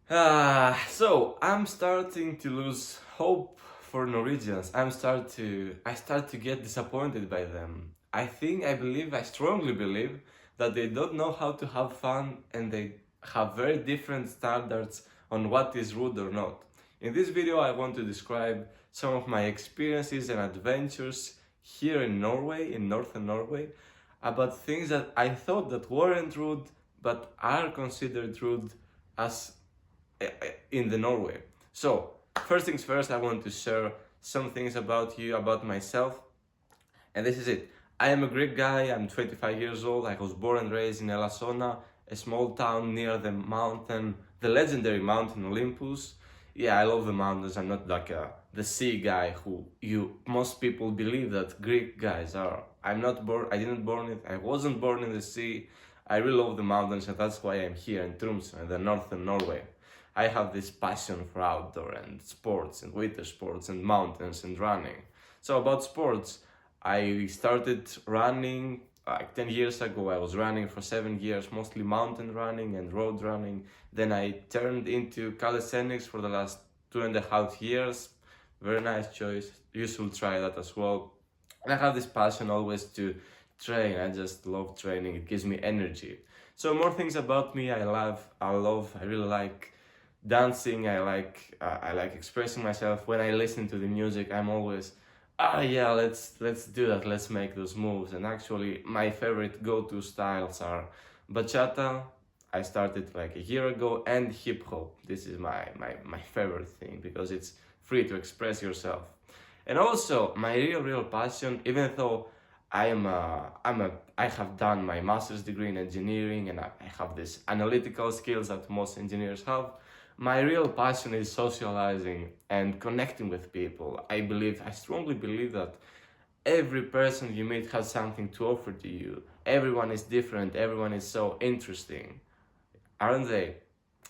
So I'm starting to lose hope for Norwegians. I start to get disappointed by them. I strongly believe that they don't know how to have fun and they have very different standards on what is rude or not. In this video, I want to describe some of my experiences and adventures here in Norway, in Northern Norway, about things that I thought that weren't rude but are considered rude as in the Norway. So, first things first, I want to share some things about you, about myself, and this is it. I am a Greek guy, I'm 25 years old, I was born and raised in Elasona, a small town near the legendary mountain Olympus. Yeah, I love the mountains, I'm not like the sea guy most people believe that Greek guys are. I didn't born it, I wasn't born in the sea. I really love the mountains and that's why I'm here in Tromsø, in the northern Norway. I have this passion for outdoor and sports and winter sports and mountains and running. So about sports, I started running like 10 years ago. I was running for 7 years, mostly mountain running and road running. Then I turned into calisthenics for the last 2.5 years. Very nice choice. You should try that as well. And I have this passion always to train. I just love training. It gives me energy. So more things about me. I really like dancing. I like expressing myself. When I listen to the music, I'm always yeah, let's do that, let's make those moves. And actually my favorite go-to styles are bachata. I started like a year ago, and hip hop. This is my favorite thing because it's free to express yourself. And also my real passion, even though I have done my master's degree in engineering and I have this analytical skills that most engineers have. My real passion is socializing and connecting with people. I strongly believe that every person you meet has something to offer to you. Everyone is different, everyone is so interesting, aren't they?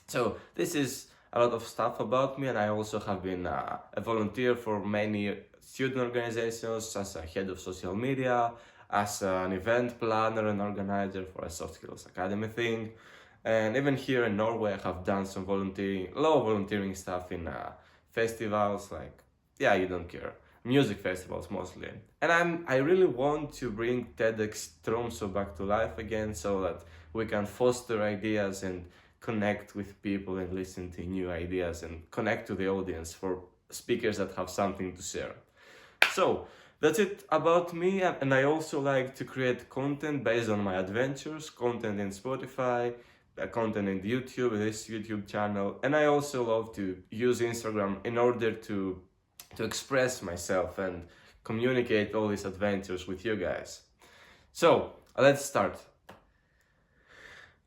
So this is a lot of stuff about me, and I also have been a volunteer for many student organizations as a head of social media, as an event planner and organizer for a soft skills academy thing. And even here in Norway, I have done some low volunteering stuff in festivals, like, yeah, you don't care, music festivals mostly. And I really want to bring TEDx Tromsø back to life again so that we can foster ideas and connect with people and listen to new ideas and connect to the audience for speakers that have something to share. So that's it about me, and I also like to create content based on my adventures, content in Spotify, content in YouTube, this YouTube channel, and I also love to use Instagram in order to express myself and communicate all these adventures with you guys. So let's start.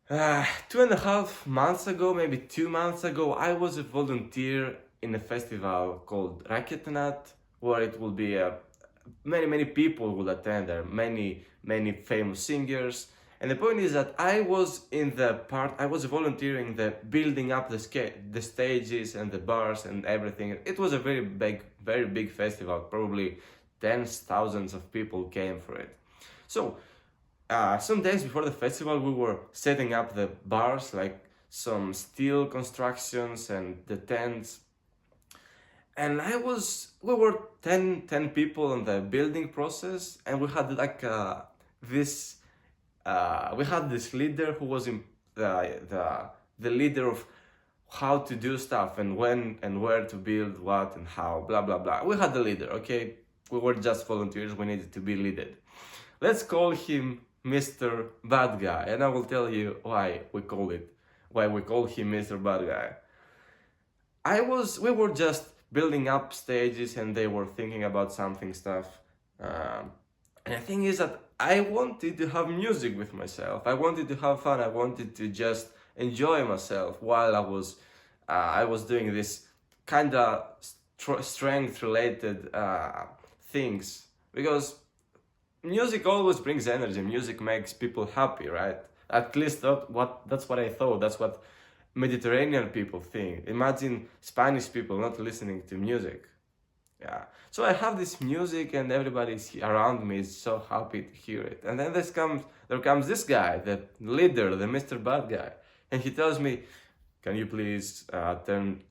2.5 months ago, maybe 2 months ago, I was a volunteer in a festival called Raketnat, where it will be many people will attend. There are many famous singers. And the point is that I was volunteering the building up the stages and the bars and everything. It was a very big festival. Probably tens, thousands of people came for it. So some days before the festival, we were setting up the bars, like some steel constructions and the tents. And we were 10 people in the building process, and we had like this. We had this leader who was the leader of how to do stuff and when and where to build what and how, blah blah blah. We had the leader, okay? We were just volunteers, we needed to be leaded. Let's call him Mr. Bad Guy, and I will tell you why we call him Mr. Bad Guy. We were just building up stages and they were thinking about something stuff. And the thing is that I wanted to have music with myself. I wanted to have fun. I wanted to just enjoy myself while I was doing this kind of strength related things, because music always brings energy. Music makes people happy, right? At least that's what I thought. That's what Mediterranean people think. Imagine Spanish people not listening to music. Yeah. So I have this music and everybody around me is so happy to hear it. And then there comes this guy, the leader, the Mr. Bad Guy. And he tells me, can you please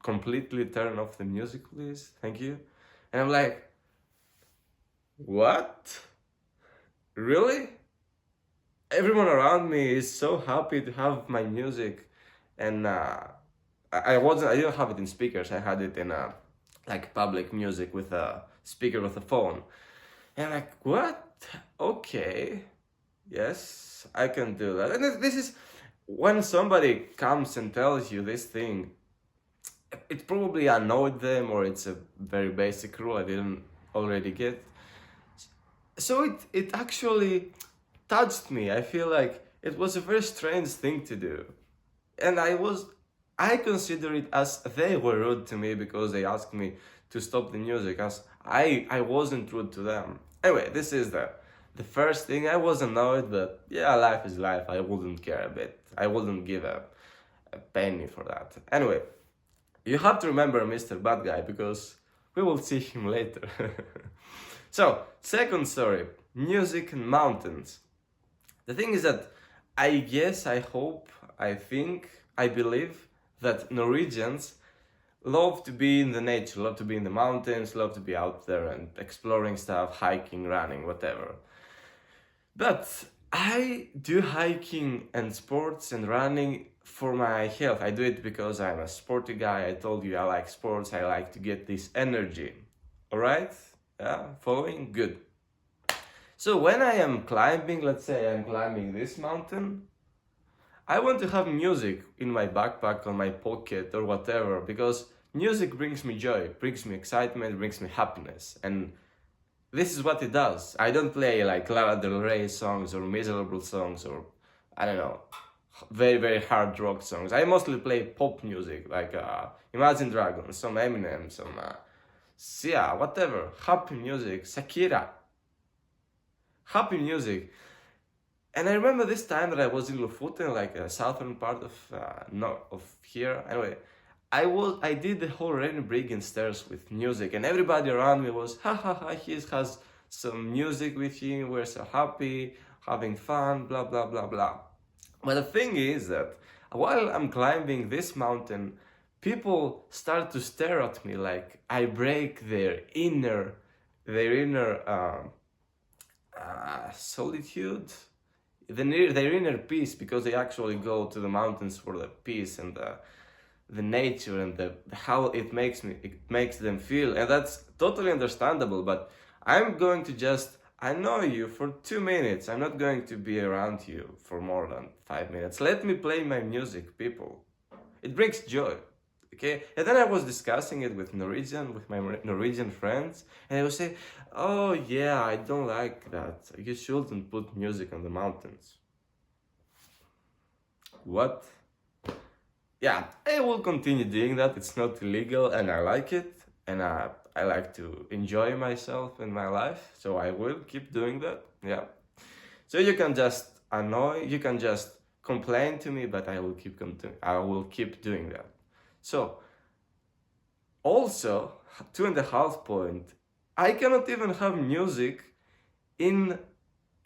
completely turn off the music, please? Thank you. And I'm like, what? Really? Everyone around me is so happy to have my music, and I didn't have it in speakers. I had it in like public music with a speaker with a phone. And I'm like, what? Okay, yes, I can do that. And this is when somebody comes and tells you this thing, it probably annoyed them, or it's a very basic rule I didn't already get. So it actually touched me. I feel like it was a very strange thing to do. And I consider it as they were rude to me because they asked me to stop the music, as I wasn't rude to them. Anyway, this is the first thing. I was annoyed, but yeah, life is life. I wouldn't care a bit. I wouldn't give a penny for that. Anyway, you have to remember Mr. Bad Guy, because we will see him later. So, second story, music and mountains. The thing is that I guess, I hope, I think, I believe that Norwegians love to be in the nature, love to be in the mountains, love to be out there and exploring stuff, hiking, running, whatever. But I do hiking and sports and running for my health. I do it because I'm a sporty guy. I told you I like sports. I like to get this energy. All right? Yeah, following? Good. So when I am climbing, let's say I'm climbing this mountain, I want to have music in my backpack, on my pocket, or whatever, because music brings me joy, brings me excitement, brings me happiness. And this is what it does. I don't play like Lana Del Rey songs or miserable songs, or I don't know, very, very hard rock songs. I mostly play pop music, like Imagine Dragons, some Eminem, some Sia, whatever. Happy music, Shakira. Happy music. And I remember this time that I was in Lofoten, like a southern part of north of here. Anyway, I did the whole Rennebriggen stairs with music, and everybody around me was ha ha ha. He has some music with him. We're so happy, having fun, blah blah blah blah. But the thing is that while I'm climbing this mountain, people start to stare at me like I break their inner solitude, their inner peace, because they actually go to the mountains for the peace and the nature and the how it makes them feel, and that's totally understandable. But I'm going to just annoy you for 2 minutes. I'm not going to be around you for more than 5 minutes. Let me play my music, people. It brings joy. Okay, and then I was discussing it with my Norwegian friends, and they would say, "Oh yeah, I don't like that. You shouldn't put music on the mountains." What? Yeah, I will continue doing that. It's not illegal, and I like it, and I like to enjoy myself in my life, so I will keep doing that. Yeah. So you can just you can just complain to me, but I will keep doing that. So, also, 2.5 point, I cannot even have music in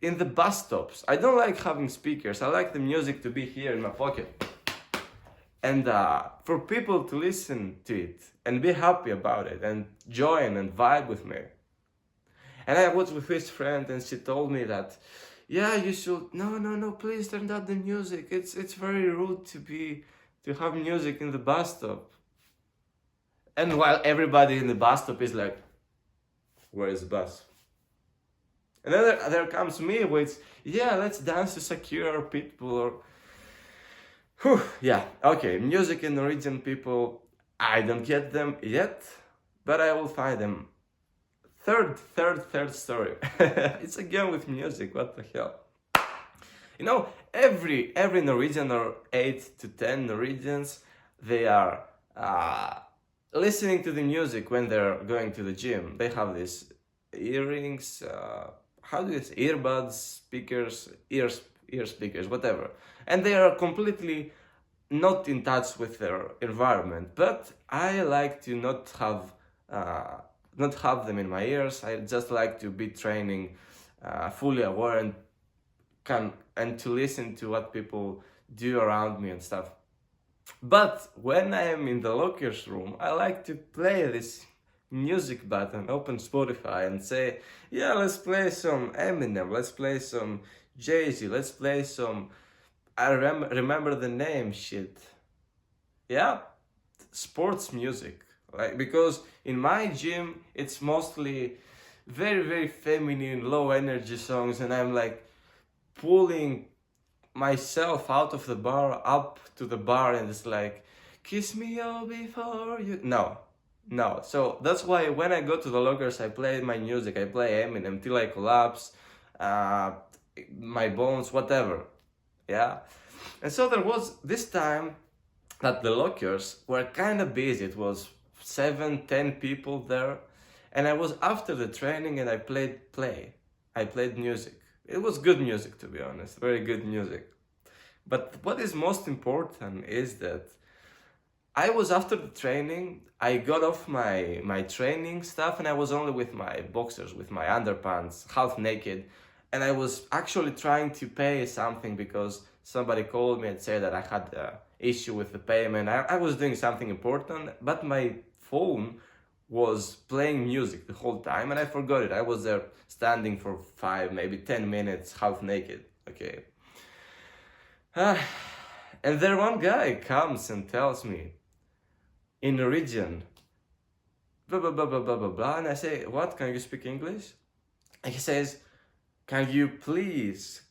the bus stops. I don't like having speakers. I like the music to be here in my pocket. And for people to listen to it and be happy about it and join and vibe with me. And I was with this friend, and she told me that, yeah, you should, no, please turn down the music. It's very rude to have music in the bus stop. And while everybody in the bus stop is like, where is the bus? And then there comes me with, yeah, let's dance to Sakura or Pitbull or... Whew, yeah, okay, music and Norwegian people, I don't get them yet, but I will find them. Third story. It's again with music, what the hell? You know, every Norwegian, or 8 to 10 Norwegians, they are listening to the music when they're going to the gym. They have these earrings, how do you say, earbuds, speakers, ear speakers, whatever. And they are completely not in touch with their environment. But I like to not have them in my ears. I just like to be training, fully aware, and to listen to what people do around me and stuff. But when I am in the lockers room, I like to play this music button, open Spotify and say, yeah, let's play some Eminem, let's play some Jay-Z, let's play some, remember the name shit. Yeah, sports music. Like, because in my gym, it's mostly very, very feminine, low energy songs, and I'm like pulling myself out of the bar up to the bar and it's like, kiss me all before you. No, no. So that's why when I go to the lockers, I play my music. I play Eminem till I collapse, uh, my bones, whatever. Yeah. And so there was this time that the lockers were kind of busy. It was 7, 10 people there. And I was after the training and I played music. It was good music, to be honest, very good music. But what is most important is that I was after the training, I got off my training stuff and I was only with my boxers, with my underpants, half naked. And I was actually trying to pay something because somebody called me and said that I had an issue with the payment. I was doing something important, but my phone was playing music the whole time and I forgot it. I was there standing for 5, maybe 10 minutes, half naked. Okay. And then one guy comes and tells me in Norwegian, blah, blah, blah, blah, blah, blah, blah. And I say, what? Can you speak English? And he says, can you please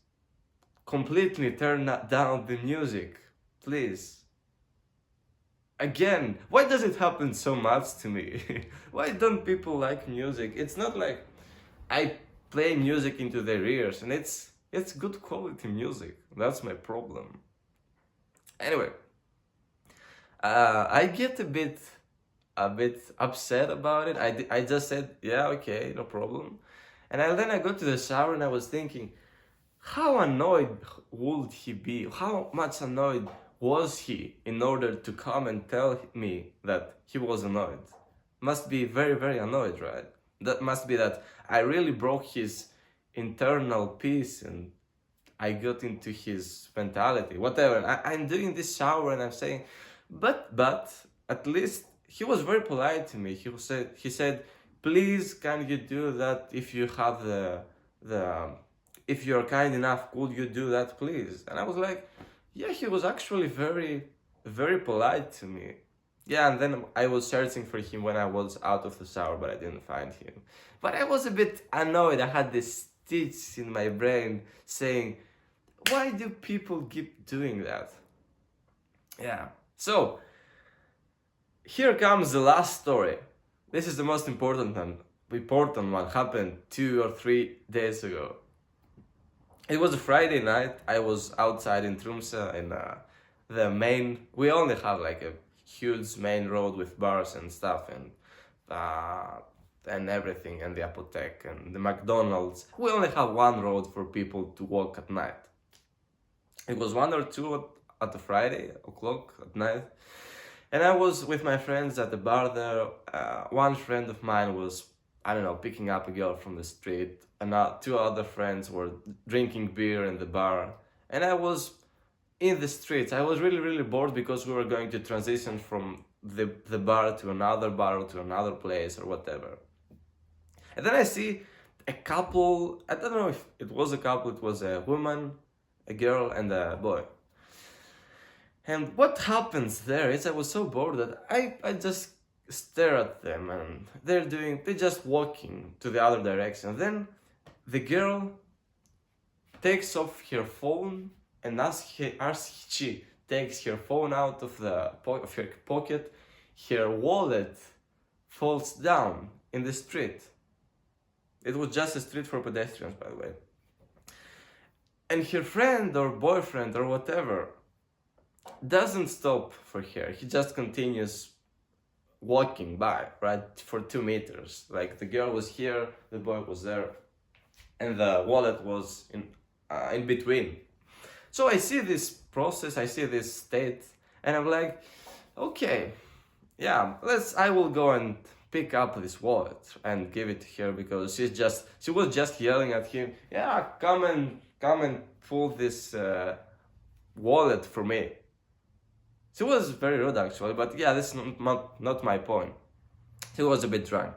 completely turn down the music? Please. Again, why does it happen so much to me? Why don't people like music? It's not like I play music into their ears and it's good quality music. That's my problem. Anyway, I get a bit upset about it. I just said, yeah, okay, no problem. And then I go to the shower and I was thinking, how annoyed would he be? How much annoyed was he in order to come and tell me that he was annoyed? Must be very, very annoyed, right? That must be that I really broke his internal peace and I got into his mentality, whatever. I'm doing this shower and I'm saying, but at least he was very polite to me. He said, please, can you do that if you have if you're kind enough, could you do that, please? And I was like, yeah, he was actually very, very polite to me. Yeah, and then I was searching for him when I was out of the shower, but I didn't find him. But I was a bit annoyed. I had this stitch in my brain saying, why do people keep doing that? Yeah. So, here comes the last story. This is the most important one. Happened 2 or 3 days ago. It was a Friday night. I was outside in Tromsø in the main. We only have like a huge main road with bars and stuff and everything, and the apotheke and the McDonald's. We only have one road for people to walk at night. It was 1 or 2 at the Friday o'clock at night, and I was with my friends at the bar there. One friend of mine was, I don't know, picking up a girl from the street, and 2 other friends were drinking beer in the bar, and I was in the streets. I was really, really bored because we were going to transition from the bar to another bar or to another place or whatever. And then I see a couple. I don't know if it was a couple. It was a woman, a girl, and a boy. And what happens there is I was so bored that I just stare at them, and they're just walking to the other direction. Then the girl takes off her phone, and as she takes her phone out of her pocket, her wallet falls down in the street. It was just a street for pedestrians, by the way. And her friend or boyfriend or whatever doesn't stop for her. He just continues walking by, right, for 2 meters. Like, the girl was here, the boy was there, and the wallet was in between. So I see this process, I see this state, and I'm like, okay, yeah, I will go and pick up this wallet and give it to her, because she was just yelling at him, yeah, come and pull this wallet for me. She was very rude actually, but yeah, this is not my point. She was a bit drunk.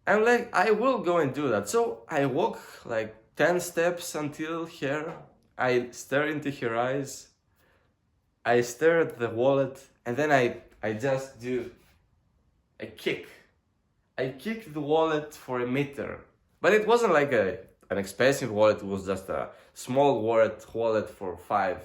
I'm like, I will go and do that. So I walk like 10 steps until here. I stare into her eyes. I stare at the wallet, and then I just do a kick. I kicked the wallet for a meter. But it wasn't like an expensive wallet, it was just a small wallet for 5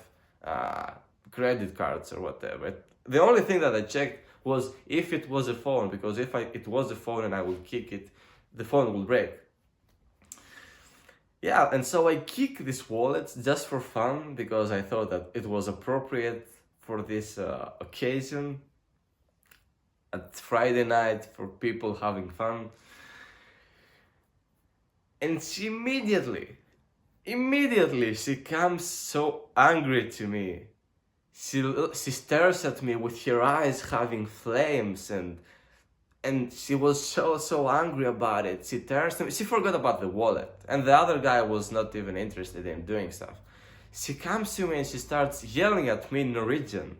credit cards or whatever. The only thing that I checked was if it was a phone, because if it was a phone and I would kick it, the phone will break. Yeah, and so I kick this wallet just for fun because I thought that it was appropriate for this occasion at Friday night for people having fun. And she immediately she comes so angry to me. She stares at me with her eyes having flames, and she was so angry about it. She turns to me. She forgot about the wallet, and the other guy was not even interested in doing stuff. She comes to me and she starts yelling at me in Norwegian.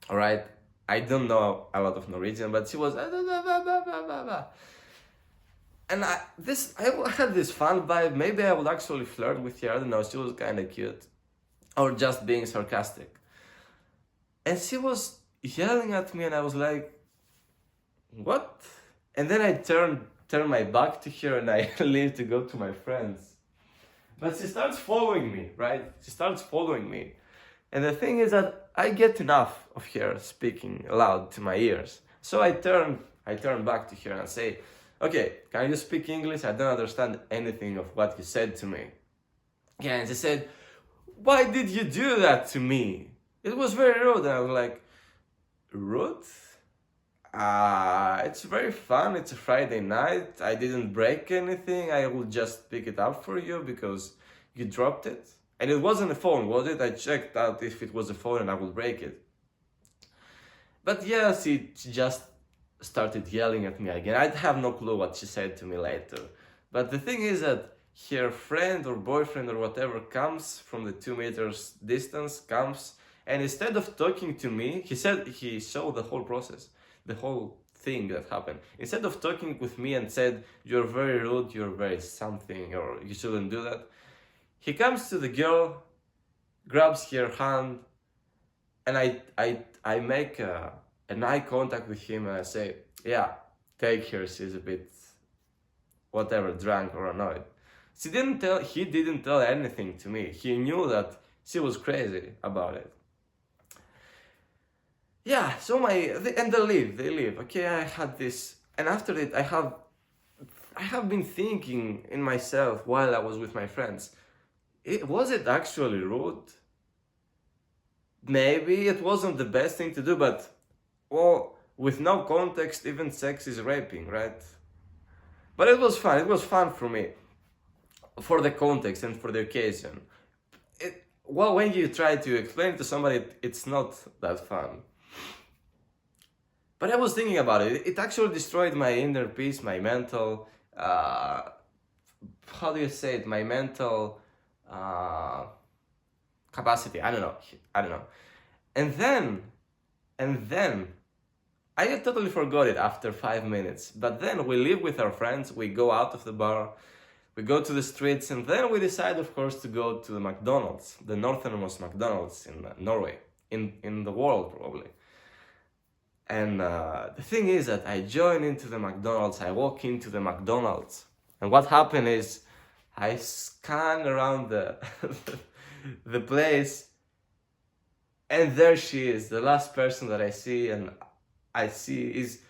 All right, I don't know a lot of Norwegian, but she was and I had this fun vibe. Maybe I would actually flirt with her. I don't know. She was kind of cute, or just being sarcastic. And she was yelling at me, and I was like, "What?" And then I turn my back to her, and I leave to go to my friends. But she starts following me, right? She starts following me, and the thing is that I get enough of her speaking loud to my ears. So I turn back to her and say, "Okay, can you speak English? I don't understand anything of what you said to me." Yeah, and she said, "Why did you do that to me? It was very rude." And I was like, "Rude? It's very fun. It's a Friday night. I didn't break anything. I will just pick it up for you because you dropped it." And it wasn't a phone, was it? I checked out if it was a phone and I would break it. But yeah, she just started yelling at me again. I have no clue what she said to me later. But the thing is that her friend or boyfriend or whatever comes from the 2 meters distance, comes, and instead of talking to me, he showed the whole process, the whole thing that happened. Instead of talking with me and said, "You're very rude, you're very something, or you shouldn't do that," he comes to the girl, grabs her hand, and I make an eye contact with him, and I say, "Yeah, take her, she's a bit, whatever, drunk or annoyed." He didn't tell anything to me. He knew that she was crazy about it. Yeah, so and they leave. Okay, I had this, and after it, I have been thinking in myself while I was with my friends, was it actually rude? Maybe it wasn't the best thing to do, but, well, with no context, even sex is raping, right? But it was fun. It was fun for me, for the context and for the occasion. Well, when you try to explain it to somebody, it's not that fun. But I was thinking about it. It actually destroyed my inner peace, my mental, how do you say it? My mental capacity. I don't know. And then, I had totally forgot it after 5 minutes. But then we live with our friends, we go out of the bar, we go to the streets, and then we decide, of course, to go to the McDonald's, the northernmost McDonald's in Norway, in the world probably. And the thing is that I join into the McDonald's, I walk into the McDonald's, and what happened is I scan around the the place, and there she is, the last person that I see, and I see is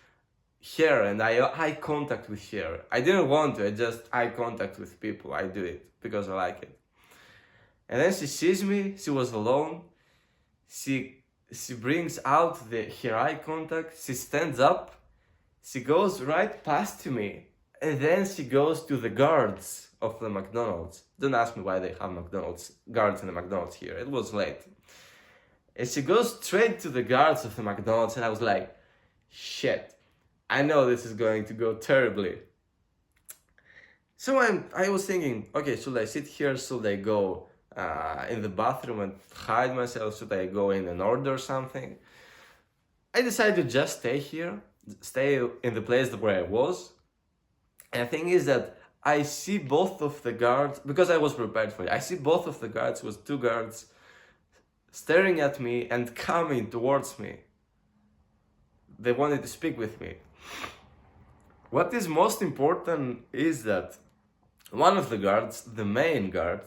her, and I eye contact with her. I didn't want to, I just eye contact with people. I do it because I like it. And then she sees me, she was alone. She brings out her eye contact, she stands up, she goes right past to me, and then she goes to the guards of the McDonald's. Don't ask me why they have McDonald's guards in the McDonald's here. It was late. And she goes straight to the guards of the McDonald's, and I was like, shit, I know this is going to go terribly. So I was thinking, okay, should I sit here? Should I go in the bathroom and hide myself. Should I go in and order something? I decided to just stay here, stay in the place where I was. And the thing is that I see both of the guards, because I was prepared for it, I see both of the guards, was two guards, staring at me and coming towards me. They wanted to speak with me. What is most important is that one of the guards, the main guard,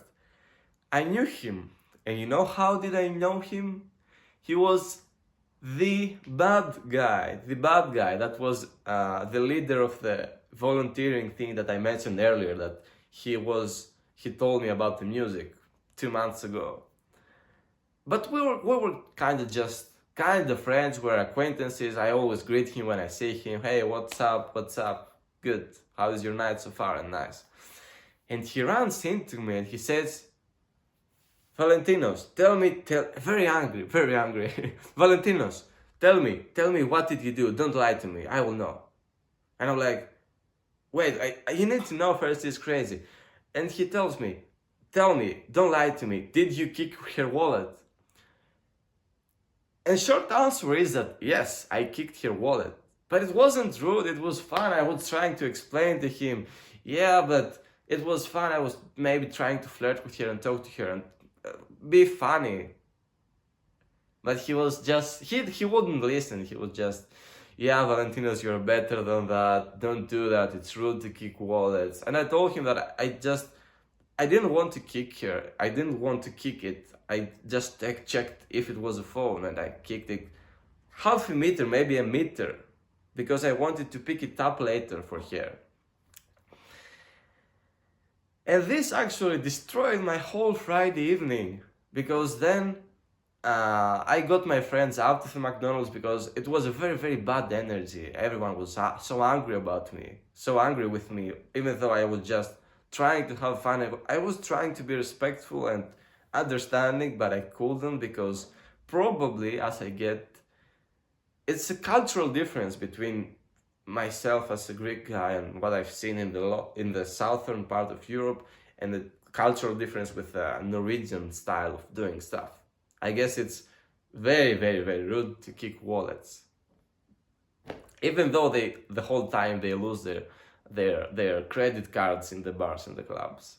I knew him. And you know how did I know him? He was the bad guy that was the leader of the volunteering thing that I mentioned earlier, that he told me about the music 2 months ago. But we were kind of friends, we were acquaintances. I always greet him when I see him. Hey, what's up? Good. How is your night so far? And nice. And he runs into me and he says, Valentinos, very angry. Valentinos, tell me, what did you do? Don't lie to me, I will know. And I'm like, wait, you need to know first, it's crazy. And he tells me, tell me, don't lie to me, did you kick her wallet? And short answer is that yes, I kicked her wallet. But it wasn't rude, it was fun. I was trying to explain to him, yeah, but it was fun. I was maybe trying to flirt with her and talk to her and be funny. But he was just, he wouldn't listen. He was just, yeah, Valentinos, you're better than that. Don't do that. It's rude to kick wallets. And I told him that I didn't want to kick her. I didn't want to kick it. I just checked if it was a phone and I kicked it half a meter, maybe a meter, because I wanted to pick it up later for her. And this actually destroyed my whole Friday evening, because then I got my friends out of the McDonald's because it was a very, very bad energy. Everyone was so angry about me, so angry with me, even though I was just trying to have fun. I was trying to be respectful and understanding, but I couldn't, because probably as I get, it's a cultural difference between myself as a Greek guy and what I've seen in the southern part of Europe, and the cultural difference with the Norwegian style of doing stuff. I guess it's very, very, very rude to kick wallets, even though the whole time they lose their credit cards in the bars and the clubs.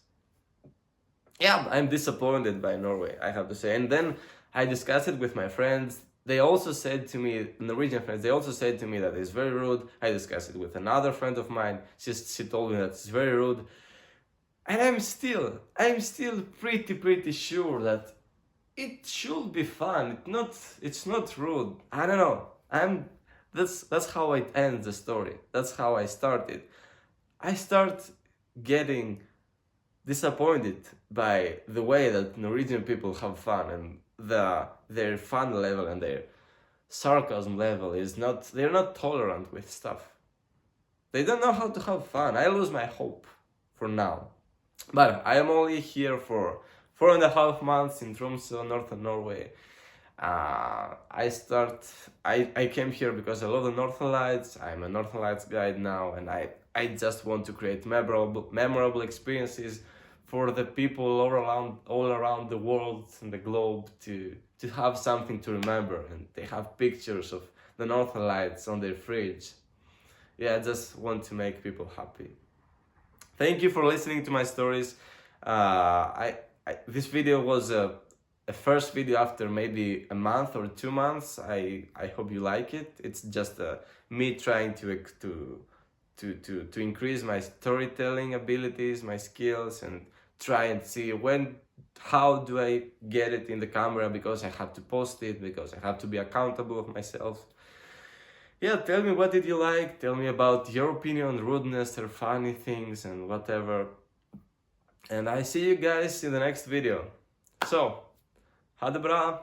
Yeah, I'm disappointed by Norway, I have to say. And then I discussed it with my friends. They also said to me, Norwegian friends, they also said to me that it's very rude. I discussed it with another friend of mine. She told me that it's very rude. And I'm still pretty sure that it should be fun. It's not rude. I don't know. That's how it ends the story. That's how I started. I start getting disappointed by the way that Norwegian people have fun, and their fun level and their sarcasm level is not, they're not tolerant with stuff. They don't know how to have fun. I lose my hope for now. But I am only here for 4.5 months in Tromsø, Northern Norway. I came here because I love the Northern Lights. I'm a Northern Lights guide now, and I just want to create memorable experiences for the people all around the world and the globe to have something to remember, and they have pictures of the Northern Lights on their fridge. Yeah, I just want to make people happy. Thank you for listening to my stories. This video was a first video after maybe a month or 2 months. I hope you like it. It's just me trying to increase my storytelling abilities, my skills, and try and see how do I get it in the camera, because I have to post it, because I have to be accountable of myself. Yeah, tell me, what did you like? Tell me about your opinion, rudeness or funny things and whatever. And I see you guys in the next video. So, ha det bra!